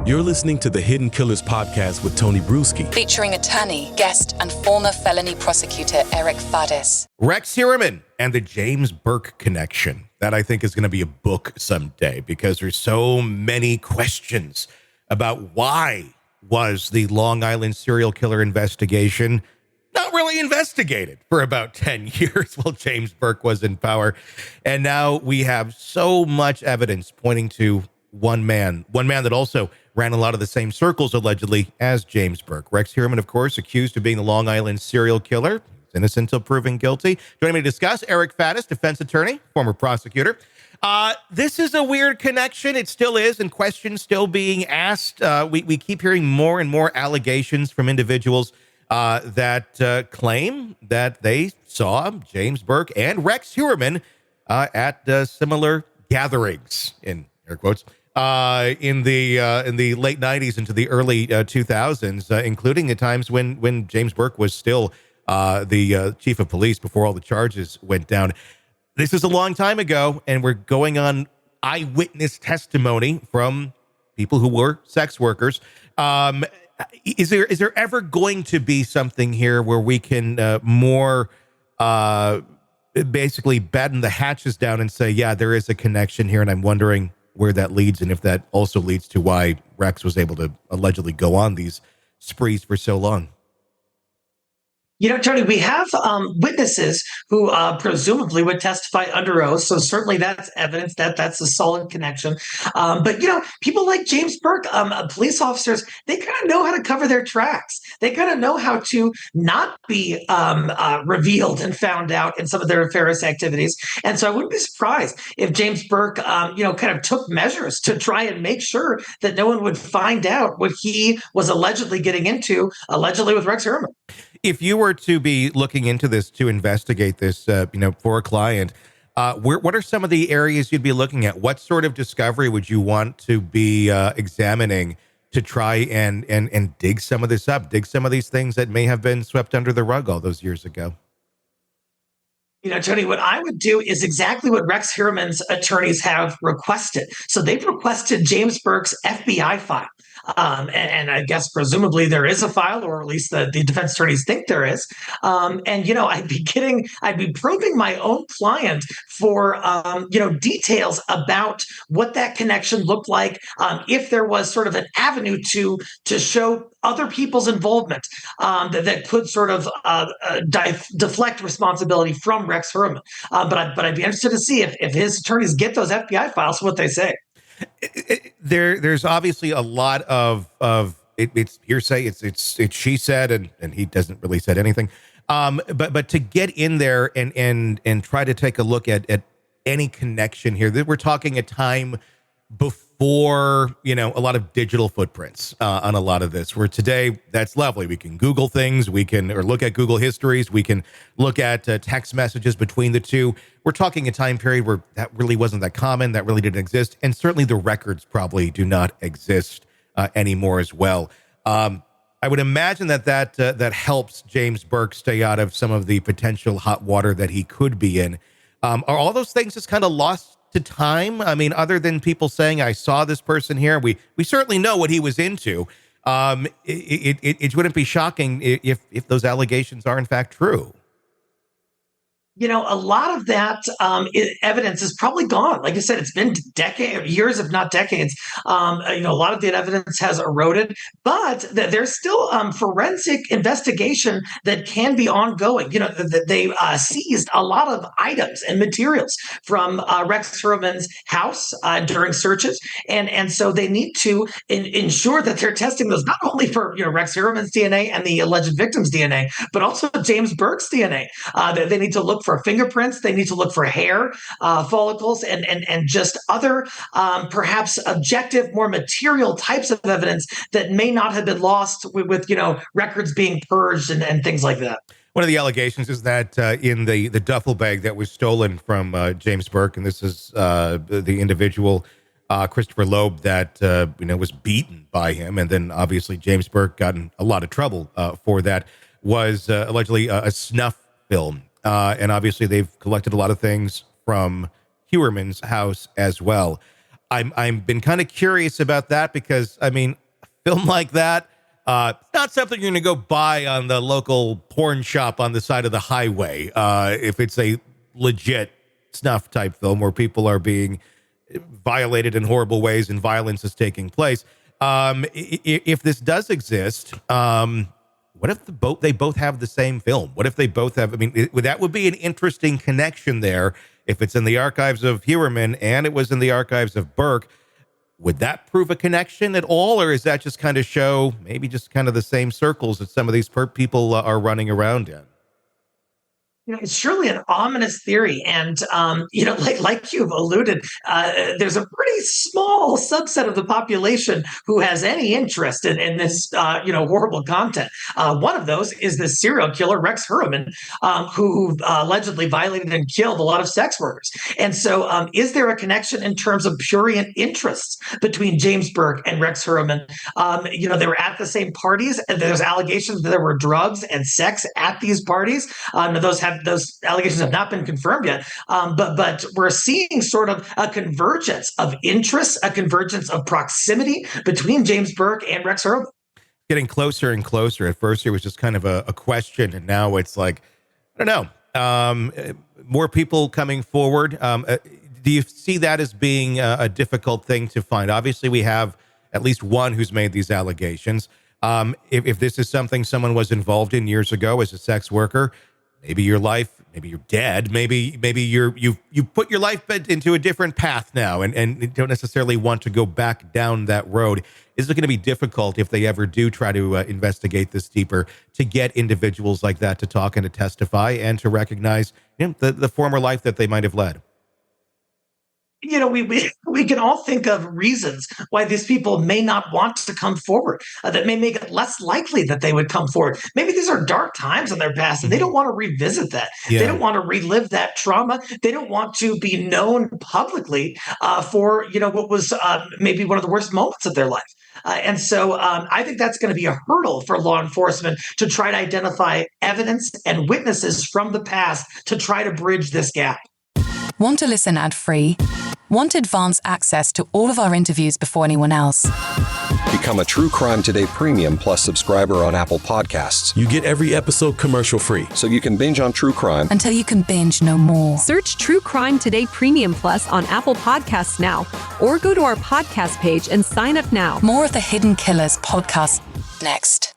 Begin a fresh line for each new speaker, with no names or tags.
You're listening to the Hidden Killers podcast with Tony Brueski,
featuring attorney, guest, and former felony prosecutor Eric Faddis.
Rex Heuermann and the James Burke connection. That I think is going to be a book someday because there's so many questions about why was the Long Island serial killer investigation not really investigated for about 10 years while James Burke was in power. And now we have so much evidence pointing to one man that also ran a lot of the same circles, allegedly, as James Burke. Rex Heuermann, of course, accused of being the Long Island serial killer. He's innocent until proven guilty. Joining me to discuss, Eric Faddis, defense attorney, former prosecutor. This is a weird connection. It still is, and questions still being asked. We keep hearing more and more allegations from individuals that claim that they saw James Burke and Rex Heuermann at similar gatherings, in air quotes, in the late 90s into the early 2000s, including the times when James Burke was still the chief of police before all the charges went down. This is a long time ago, and we're going on eyewitness testimony from people who were sex workers. Is there ever going to be something here where we can more basically batten the hatches down and say, yeah, there is a connection here, and I'm wondering where that leads, and if that also leads to why Rex was able to allegedly go on these sprees for so long?
You know, Tony, we have witnesses who presumably would testify under oath. So certainly that's evidence that that's a solid connection. But, you know, people like James Burke, police officers, they kind of know how to cover their tracks. They kind of know how to not be revealed and found out in some of their nefarious activities. And so I wouldn't be surprised if James Burke, kind of took measures to try and make sure that no one would find out what he was allegedly getting into, allegedly with Rex Heuermann.
If you were to be looking into this, to investigate this, for a client, what are some of the areas you'd be looking at? What sort of discovery would you want to be examining to try and dig some of this up, dig some of these things that may have been swept under the rug all those years ago?
You know, Tony, what I would do is exactly what Rex Heuermann's attorneys have requested. So they've requested James Burke's FBI file. And I guess presumably there is a file, or at least the defense attorneys think there is. I'd be probing my own client for, details about what that connection looked like. If there was sort of an avenue to show other people's involvement that could sort of deflect responsibility from Rex Heuermann. But I'd be interested to see if his attorneys get those FBI files, what they say.
There's obviously a lot of it's hearsay. It's she said, and he doesn't really said anything. But to get in there and try to take a look at any connection here, that we're talking a time before, a lot of digital footprints on a lot of this, where today that's lovely. We can Google things, or look at Google histories. We can look at text messages between the two. We're talking a time period where that really wasn't that common. That really didn't exist. And certainly the records probably do not exist anymore as well. I would imagine that helps James Burke stay out of some of the potential hot water that he could be in. Are all those things just kind of lost to time? I mean, other than people saying, I saw this person here, we certainly know what he was into. It wouldn't be shocking if those allegations are in fact true.
You know, a lot of that evidence is probably gone. Like I said, it's been years, if not decades. A lot of that evidence has eroded, but there's still forensic investigation that can be ongoing. You know, they seized a lot of items and materials from Rex Heuermann's house during searches, and so they need to ensure that they're testing those not only for Rex Heuermann's DNA and the alleged victim's DNA, but also James Burke's DNA. They need to look for fingerprints. They need to look for hair follicles and just other perhaps objective, more material types of evidence that may not have been lost with records being purged and things like that.
One of the allegations is that in the duffel bag that was stolen from James Burke, and this is the individual, Christopher Loeb, that was beaten by him, and then obviously James Burke got in a lot of trouble for that, was allegedly a snuff film. And obviously they've collected a lot of things from Heuermann's house as well. I'm been kind of curious about that because, I mean, a film like that, it's not something you're going to go buy on the local porn shop on the side of the highway. If it's a legit snuff type film where people are being violated in horrible ways and violence is taking place. If this does exist, what if they both have the same film? What if they both have, I mean, that would be an interesting connection there. If it's in the archives of Heuermann and it was in the archives of Burke, would that prove a connection at all? Or is that just kind of show maybe just kind of the same circles that some of these people are running around in?
It's surely an ominous theory. And, like you've alluded, there's a pretty small subset of the population who has any interest in this, horrible content. One of those is the serial killer, Rex Heuermann, who allegedly violated and killed a lot of sex workers. And so is there a connection in terms of prurient interests between James Burke and Rex Heuermann? They were at the same parties, and there's allegations that there were drugs and sex at these parties. Those allegations have not been confirmed yet, but we're seeing sort of a convergence of interests, a convergence of proximity between James Burke and Rex Heuermann.
Getting closer and closer. At first, it was just kind of a question, and now it's like, I don't know, more people coming forward. Do you see that as being a difficult thing to find? Obviously, we have at least one who's made these allegations. If this is something someone was involved in years ago as a sex worker, maybe your life, maybe you're dead, maybe you put your life into a different path now and don't necessarily want to go back down that road. Is it going to be difficult if they ever do try to investigate this deeper to get individuals like that to talk and to testify and to recognize the former life that they might have led?
We can all think of reasons why these people may not want to come forward, that may make it less likely that they would come forward. Maybe these are dark times in their past and they don't want to revisit that. Yeah. They don't want to relive that trauma. They don't want to be known publicly for, what was maybe one of the worst moments of their life. And so I think that's going to be a hurdle for law enforcement to try to identify evidence and witnesses from the past to try to bridge this gap.
Want to listen ad-free? Want advanced access to all of our interviews before anyone else?
Become a True Crime Today Premium Plus subscriber on Apple Podcasts.
You get every episode commercial-free.
So you can binge on true crime
until you can binge no more.
Search True Crime Today Premium Plus on Apple Podcasts now, or go to our podcast page and sign up now.
More of the Hidden Killers podcast next.